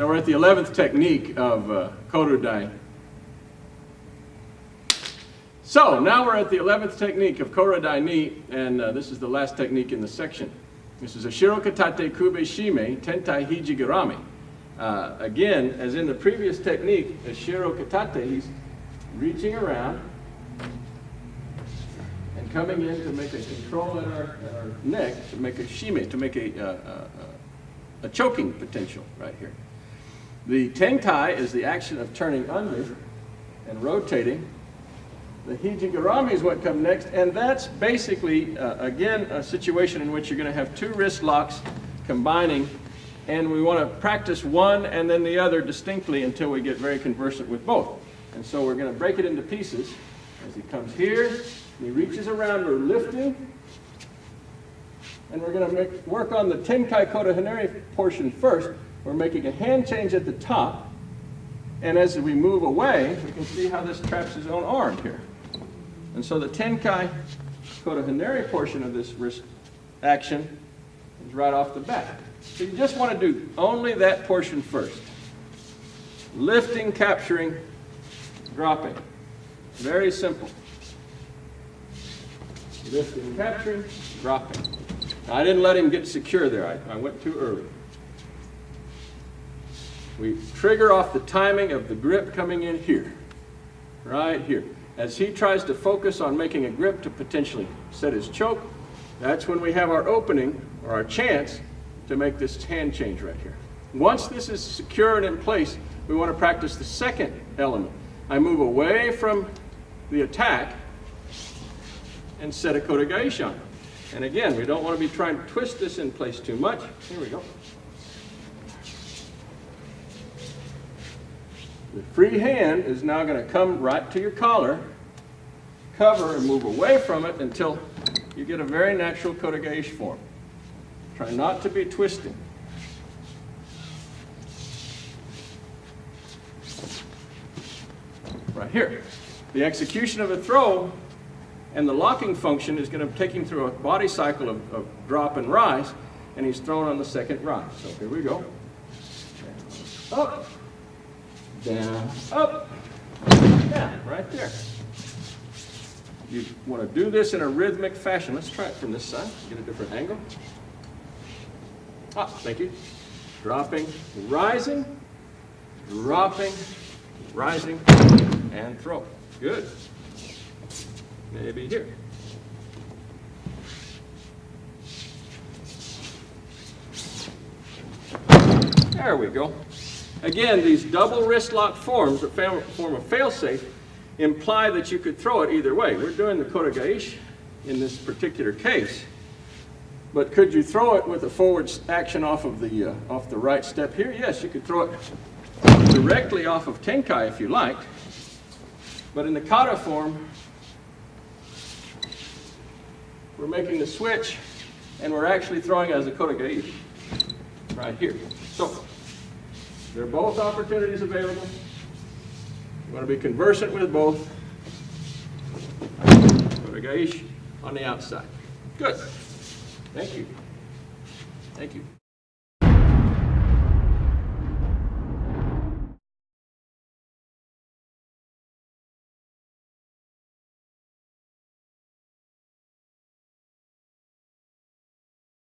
So we're at the 11th technique of Kodo-dai. So now we're at the 11th technique of Kodo-dai ni, and this is the last technique in the section. This is a Shirokatate Kube Shime Tentai Hijigarami. Again, as in the previous technique, a Shirokatate, he's reaching around and coming in to make a control at our neck, to make a shime, to make a choking potential right here. The tenkai is the action of turning under and rotating. The hijigarami is what comes next, and that's basically, again, a situation in which you're going to have two wrist locks combining, and we want to practice one and then the other distinctly until we get very conversant with both. And so we're going to break it into pieces. As he comes here, and he reaches around, we're lifting, and we're going to work on the tenkai kodo hinari portion first. We're making a hand change at the top, and as we move away, we can see how this traps his own arm here. And so the tenkai kodo hinari portion of this wrist action is right off the bat. So you just want to do only that portion first. Lifting, capturing, dropping. Very simple. Lifting, capturing, dropping. Now, I didn't let him get secure there. I went too early. We trigger off the timing of the grip coming in here, right here. As he tries to focus on making a grip to potentially set his choke, that's when we have our opening or our chance to make this hand change right here. Once this is secure and in place, we want to practice the second element. I move away from the attack and set a kodo gaeshi. And again, we don't want to be trying to twist this in place too much. Here we go. The free hand is now going to come right to your collar, cover, and move away from it until you get a very natural kodo gaeshi form. Try not to be twisting. Right here. The execution of a throw and the locking function is going to take him through a body cycle of drop and rise, and he's thrown on the second rise. So here we go. Up. Down, up, down, right there. You want to do this in a rhythmic fashion. Let's try it from this side, get a different angle. Up, thank you. Dropping, rising, dropping, rising, and throw. Good. Maybe here. There we go. Again, these double wrist lock forms that form a failsafe imply that you could throw it either way. We're doing the kodo gaeshi in this particular case, but could you throw it with a forward action off the right step here? Yes, you could throw it directly off of tenkai if you liked, but in the kata form, we're making the switch and we're actually throwing it as a kodo gaeshi right here. So there are both opportunities available. You want to be conversant with both. Kodo gaeshi on the outside. Good. Thank you. Thank you.